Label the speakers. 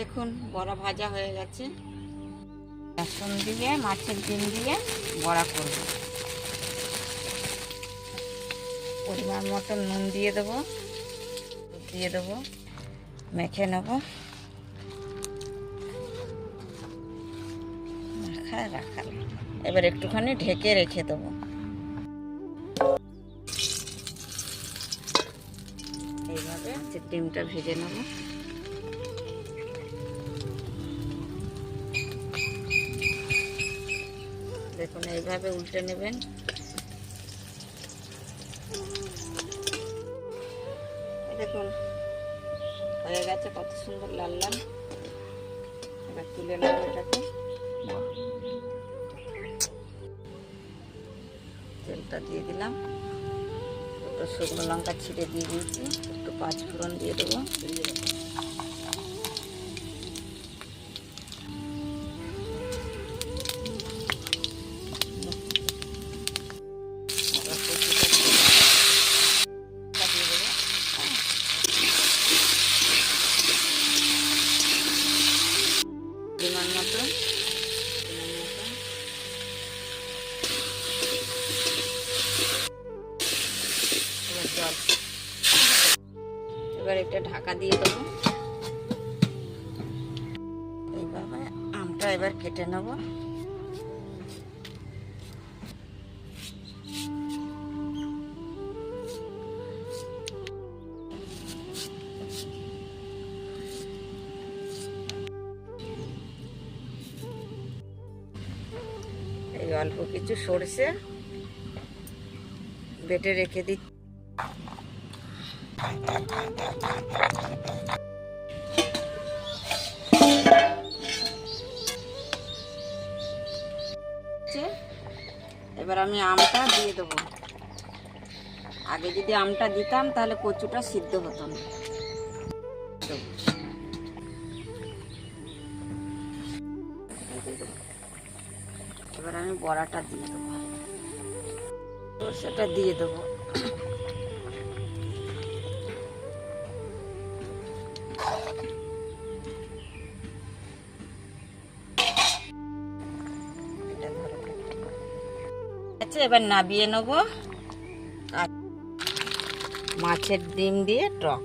Speaker 1: দেখুন বড়া ভাজা হয়ে গেছে। বেসন দিয়ে মাছের ডিম দিয়ে বড়া করব। পরিমাণ মতো নুন দিয়ে দেবো, মেখে নেব, রাখা। এবার একটুখানি ঢেকে রেখে দেবো। এইভাবে মাছের ডিমটা ভেজে নেব। দেখুন এইভাবে উল্টে নেবেন। দেখুন হয়ে গেছে, কত সুন্দর লাল লাল। এবার তুলে নেব এটাকে। তেলটা দিয়ে দিলাম, দুটো শুকনো লঙ্কা ছিঁড়ে দিয়ে দিয়েছি, একটু পাঁচ ফোড়ন দিয়ে দেবো। পরিমাণ মতো জল। এবার এটা ঢাকা দিয়ে দেবো। এইভাবে আমটা এবার কেটে নেব। এই অল্প কিছু সরষে বেটে রেখে দিচ্ছি। এবার আমি আমটা দিয়ে দেবো। আগে যদি আমটা দিতাম তাহলে কচুটা সিদ্ধ হতো না। এবার আমি বড়াটা দিয়ে দেবো, সর্ষেটা দিয়ে দেবো। আচ্ছা, এবার নাবিয়ে নেবো। মাছের ডিম দিয়ে টক।